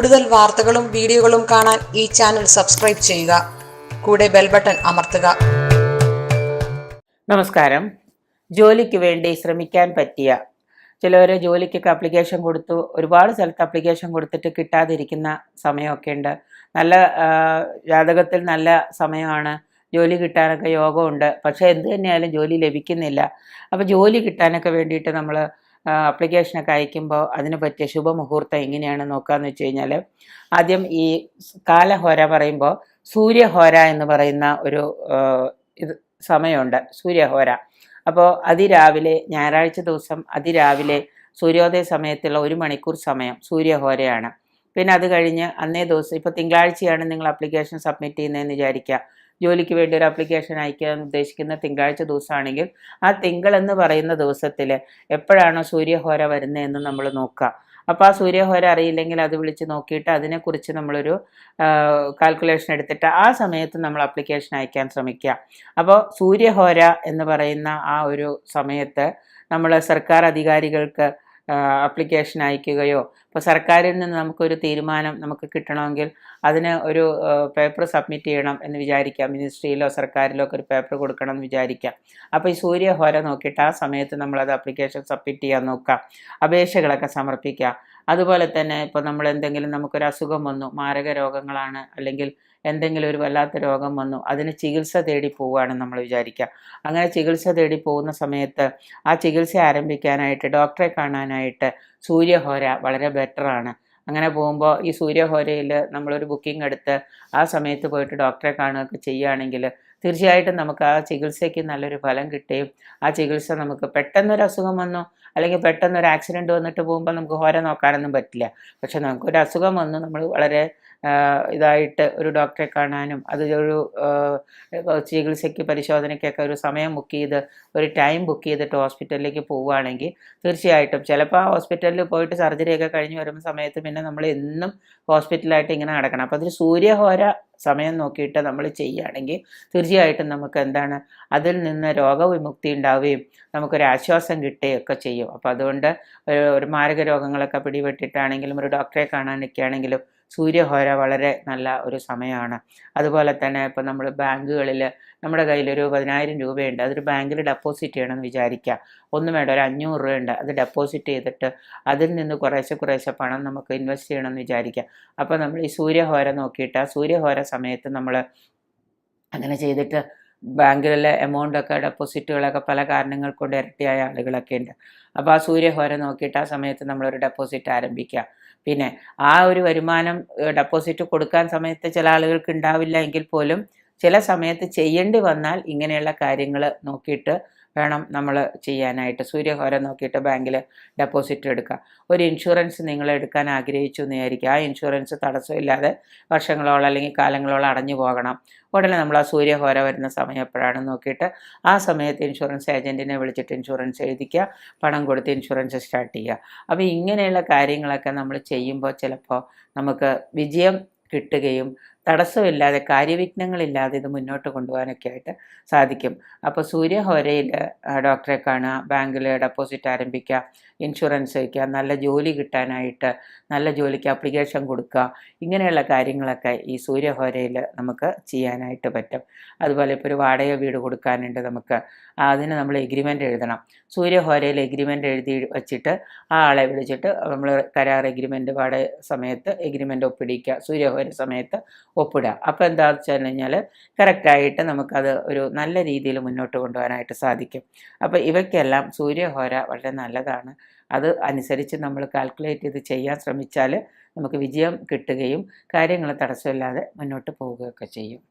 കൂടുതൽ വാർത്തകളും വീഡിയോകളും കാണാൻ ഈ ചാനൽ സബ്സ്ക്രൈബ് ചെയ്യുക. കൂടെ ബെൽ ബട്ടൺ അമർത്തുക. നമസ്കാരം. ജോലിക്ക് വേണ്ടി ശ്രമിക്കാൻ പറ്റിയ ചിലവർ ജോലിക്കൊക്കെ അപ്ലിക്കേഷൻ കൊടുത്തു, ഒരുപാട് സ്ഥലത്ത് അപ്ലിക്കേഷൻ കൊടുത്തിട്ട് കിട്ടാതിരിക്കുന്ന സമയമൊക്കെ ഉണ്ട്. നല്ല ജാതകത്തിൽ നല്ല സമയമാണ്, ജോലി കിട്ടാനൊക്കെ യോഗമുണ്ട്. പക്ഷേ എന്ത് തന്നെയായാലും ജോലി ലഭിക്കുന്നില്ല. അപ്പോൾ ജോലി കിട്ടാനൊക്കെ വേണ്ടിയിട്ട് നമ്മൾ അപ്ലിക്കേഷനൊക്കെ അയക്കുമ്പോൾ അതിന് പറ്റിയ ശുഭമുഹൂർത്തം എങ്ങനെയാണ് നോക്കാമെന്ന് വെച്ച് കഴിഞ്ഞാൽ, ആദ്യം ഈ കാലഹോര പറയുമ്പോൾ സൂര്യഹോര എന്ന് പറയുന്ന ഒരു ഇത് സമയമുണ്ട്, സൂര്യഹോര. അപ്പോൾ അതിരാവിലെ ഞായറാഴ്ച ദിവസം അതിരാവിലെ സൂര്യോദയ സമയത്തുള്ള 1 മണിക്കൂർ സമയം സൂര്യഹോരയാണ്. പിന്നെ അത് കഴിഞ്ഞ് അന്നേ ദിവസം, ഇപ്പോൾ തിങ്കളാഴ്ചയാണ് നിങ്ങൾ അപ്ലിക്കേഷൻ സബ്മിറ്റ് ചെയ്യുന്നതെന്ന് വിചാരിക്കുക. ജോലിക്ക് വേണ്ടി ഒരു അപ്ലിക്കേഷൻ അയക്കാൻ ഉദ്ദേശിക്കുന്ന തിങ്കളാഴ്ച ദിവസമാണെങ്കിൽ ആ തിങ്കൾ എന്ന് പറയുന്ന ദിവസത്തിൽ എപ്പോഴാണോ സൂര്യഹോര വരുന്നതെന്ന് നമ്മൾ നോക്കുക. അപ്പോൾ ആ സൂര്യഹോര അറിയില്ലെങ്കിൽ അത് വിളിച്ച് നോക്കിയിട്ട് അതിനെക്കുറിച്ച് നമ്മളൊരു കാൽക്കുലേഷൻ എടുത്തിട്ട് ആ സമയത്ത് നമ്മൾ അപ്ലിക്കേഷൻ അയക്കാൻ ശ്രമിക്കുക. അപ്പോൾ സൂര്യഹോര എന്ന് പറയുന്ന ആ ഒരു സമയത്ത് നമ്മൾ സർക്കാർ അധികാരികൾക്ക് അപ്ലിക്കേഷൻ അയക്കുകയോ, ഇപ്പോൾ സർക്കാരിൽ നിന്ന് നമുക്കൊരു തീരുമാനം നമുക്ക് കിട്ടണമെങ്കിൽ അതിന് ഒരു പേപ്പർ സബ്മിറ്റ് ചെയ്യണം എന്ന് വിചാരിക്കാം. മിനിസ്ട്രിയിലോ സർക്കാരിലോ ഒക്കെ ഒരു പേപ്പർ കൊടുക്കണം എന്ന് വിചാരിക്കാം. അപ്പോൾ ഈ സൂര്യഹോര നോക്കിയിട്ട് ആ സമയത്ത് നമ്മളത് അപ്ലിക്കേഷൻ സബ്മിറ്റ് ചെയ്യാൻ നോക്കാം, അപേക്ഷകളൊക്കെ സമർപ്പിക്കുക. അതുപോലെ തന്നെ ഇപ്പോൾ നമ്മൾ എന്തെങ്കിലും നമുക്കൊരു അസുഖം വന്നു, മാരക രോഗങ്ങളാണ്, അല്ലെങ്കിൽ എന്തെങ്കിലും ഒരു വല്ലാത്ത രോഗം വന്നു, അതിന് ചികിത്സ തേടി പോവുകയാണെന്ന് നമ്മൾ വിചാരിക്കുക. അങ്ങനെ ചികിത്സ തേടി പോകുന്ന സമയത്ത് ആ ചികിത്സ ആരംഭിക്കാനായിട്ട് ഡോക്ടറെ കാണാനായിട്ട് സൂര്യഹോര വളരെ ബെറ്ററാണ്. അങ്ങനെ പോകുമ്പോൾ ഈ സൂര്യഹോരയിൽ നമ്മളൊരു ബുക്കിംഗ് എടുത്ത് ആ സമയത്ത് പോയിട്ട് ഡോക്ടറെ കാണുകയൊക്കെ ചെയ്യുകയാണെങ്കിൽ തീർച്ചയായിട്ടും നമുക്ക് ആ ചികിത്സയ്ക്ക് നല്ലൊരു ഫലം കിട്ടുകയും ആ ചികിത്സ നമുക്ക് പെട്ടെന്നൊരു അസുഖം വന്നു അല്ലെങ്കിൽ പെട്ടെന്നൊരു ആക്സിഡൻറ്റ് വന്നിട്ട് പോകുമ്പോൾ നമുക്ക് ഹോര നോക്കാനൊന്നും പറ്റില്ല. പക്ഷെ നമുക്കൊരു അസുഖം വന്നു, നമ്മൾ വളരെ ഇതായിട്ട് ഒരു ഡോക്ടറെ കാണാനും അതൊരു ചികിത്സയ്ക്ക് പരിശോധനയ്ക്കൊക്കെ ഒരു സമയം ബുക്ക് ചെയ്ത് ഒരു ടൈം ബുക്ക് ചെയ്തിട്ട് ഹോസ്പിറ്റലിലേക്ക് പോവുകയാണെങ്കിൽ തീർച്ചയായിട്ടും ചിലപ്പോൾ ആ ഹോസ്പിറ്റലിൽ പോയിട്ട് സർജറിയൊക്കെ കഴിഞ്ഞ് വരുന്ന സമയത്ത് പിന്നെ നമ്മൾ എന്നും ഹോസ്പിറ്റലായിട്ട് ഇങ്ങനെ നടക്കണം. അപ്പോൾ അതൊരു സൂര്യഹോര സമയം നോക്കിയിട്ട് നമ്മൾ ചെയ്യുകയാണെങ്കിൽ തീർച്ചയായിട്ടും നമുക്ക് എന്താണ് അതിൽ നിന്ന് രോഗവിമുക്തി ഉണ്ടാവുകയും നമുക്കൊരാശ്വാസം കിട്ടുകയൊക്കെ ചെയ്യും. അപ്പോൾ അതുകൊണ്ട് ഒരു മാരക രോഗങ്ങളൊക്കെ പിടിപെട്ടിട്ടാണെങ്കിലും ഒരു ഡോക്ടറെ കാണാനൊക്കെ ആണെങ്കിലും സൂര്യഹോര വളരെ നല്ല ഒരു സമയമാണ്. അതുപോലെ തന്നെ ഇപ്പോൾ നമ്മൾ ബാങ്കുകളിൽ നമ്മുടെ കയ്യിലൊരു 10,000 രൂപയുണ്ട്, അതൊരു ബാങ്കിൽ ഡെപ്പോസിറ്റ് ചെയ്യണമെന്ന് വിചാരിക്കുക. ഒന്നും വേണ്ട, ഒരു 500 രൂപയുണ്ട്, അത് ഡെപ്പോസിറ്റ് ചെയ്തിട്ട് അതിൽ നിന്ന് കുറേശ്ശെ പണം നമുക്ക് ഇൻവെസ്റ്റ് ചെയ്യണമെന്ന് വിചാരിക്കുക. അപ്പോൾ നമ്മൾ ഈ സൂര്യഹോര നോക്കിയിട്ട് ആ സൂര്യഹോര സമയത്ത് നമ്മൾ അങ്ങനെ ചെയ്തിട്ട് ബാങ്കിലെ എമൗണ്ടൊക്കെ ഡെപ്പോസിറ്റുകളൊക്കെ പല കാരണങ്ങൾ കൊണ്ട് ഇരട്ടിയായ ആളുകളൊക്കെ ഉണ്ട്. അപ്പോൾ ആ സൂര്യഹോര നോക്കിയിട്ട് ആ സമയത്ത് നമ്മളൊരു ഡെപ്പോസിറ്റ് ആരംഭിക്കുക. പിന്നെ ആ ഒരു വരുമാനം ഡെപ്പോസിറ്റ് കൊടുക്കാൻ സമയത്ത് ചില ആളുകൾക്ക് ഉണ്ടാവില്ല എങ്കിൽ പോലും ചില സമയത്ത് ചെയ്യേണ്ടി വന്നാൽ ഇങ്ങനെയുള്ള കാര്യങ്ങൾ നോക്കിയിട്ട് വേണം നമ്മൾ ചെയ്യാനായിട്ട്. സൂര്യഹോര നോക്കിയിട്ട് ബാങ്കിൽ ഡെപ്പോസിറ്റ് എടുക്കുക. ഒരു ഇൻഷുറൻസ് നിങ്ങൾ എടുക്കാൻ ആഗ്രഹിച്ചു എന്ന് വിചാരിക്കുക. ആ ഇൻഷുറൻസ് തടസ്സമില്ലാതെ വർഷങ്ങളോളം അല്ലെങ്കിൽ കാലങ്ങളോളം അടഞ്ഞു പോകണം. ഉടനെ നമ്മൾ ആ സൂര്യഹോര വരുന്ന സമയം എപ്പോഴാണെന്ന് നോക്കിയിട്ട് ആ സമയത്ത് ഇൻഷുറൻസ് ഏജൻറ്റിനെ വിളിച്ചിട്ട് ഇൻഷുറൻസ് എഴുതിക്കുക, പണം കൊടുത്ത് ഇൻഷുറൻസ് സ്റ്റാർട്ട് ചെയ്യുക. അപ്പോൾ ഇങ്ങനെയുള്ള കാര്യങ്ങളൊക്കെ നമ്മൾ ചെയ്യുമ്പോൾ ചിലപ്പോൾ നമുക്ക് വിജയം കിട്ടുകയും തടസ്സമില്ലാതെ കാര്യവിഘ്നങ്ങളില്ലാതെ ഇത് മുന്നോട്ട് കൊണ്ടുപോകാനൊക്കെ ആയിട്ട് സാധിക്കും. അപ്പോൾ സൂര്യഹോരയിൽ ഡോക്ടറെ കാണുക, ബാങ്കിൽ ഡെപ്പോസിറ്റ് ആരംഭിക്കുക, ഇൻഷുറൻസ് വയ്ക്കുക, നല്ല ജോലി കിട്ടാനായിട്ട് നല്ല ജോലിക്ക് അപ്ലിക്കേഷൻ കൊടുക്കുക, ഇങ്ങനെയുള്ള കാര്യങ്ങളൊക്കെ ഈ സൂര്യഹോരയിൽ നമുക്ക് ചെയ്യാനായിട്ട് പറ്റും. അതുപോലെ ഇപ്പോൾ ഒരു വാടക വീട് കൊടുക്കാനുണ്ട്, നമുക്ക് അതിന് നമ്മൾ എഗ്രിമെൻ്റ് എഴുതണം. സൂര്യഹോരയിൽ എഗ്രിമെൻ്റ് എഴുതി വച്ചിട്ട് ആ ആളെ വിളിച്ചിട്ട് നമ്മൾ കരാർ എഗ്രിമെൻ്റ് വാടക സമയത്ത് എഗ്രിമെൻ്റ് ഒപ്പിടിക്കുക, സൂര്യഹോര സമയത്ത് ഒപ്പിടുക. അപ്പോൾ എന്താണെന്ന് വെച്ച് കഴിഞ്ഞാൽ കറക്റ്റായിട്ട് നമുക്കത് ഒരു നല്ല രീതിയിൽ മുന്നോട്ട് കൊണ്ടുപോകാനായിട്ട് സാധിക്കും. അപ്പോൾ ഇവയ്ക്കെല്ലാം സൂര്യഹോര വളരെ നല്ലതാണ്. അത് അനുസരിച്ച് നമ്മൾ കാൽക്കുലേറ്റ് ചെയ്ത് ചെയ്യാൻ ശ്രമിച്ചാൽ നമുക്ക് വിജയം കിട്ടുകയും കാര്യങ്ങൾ തടസ്സമില്ലാതെ മുന്നോട്ട് പോവുകയൊക്കെ ചെയ്യും.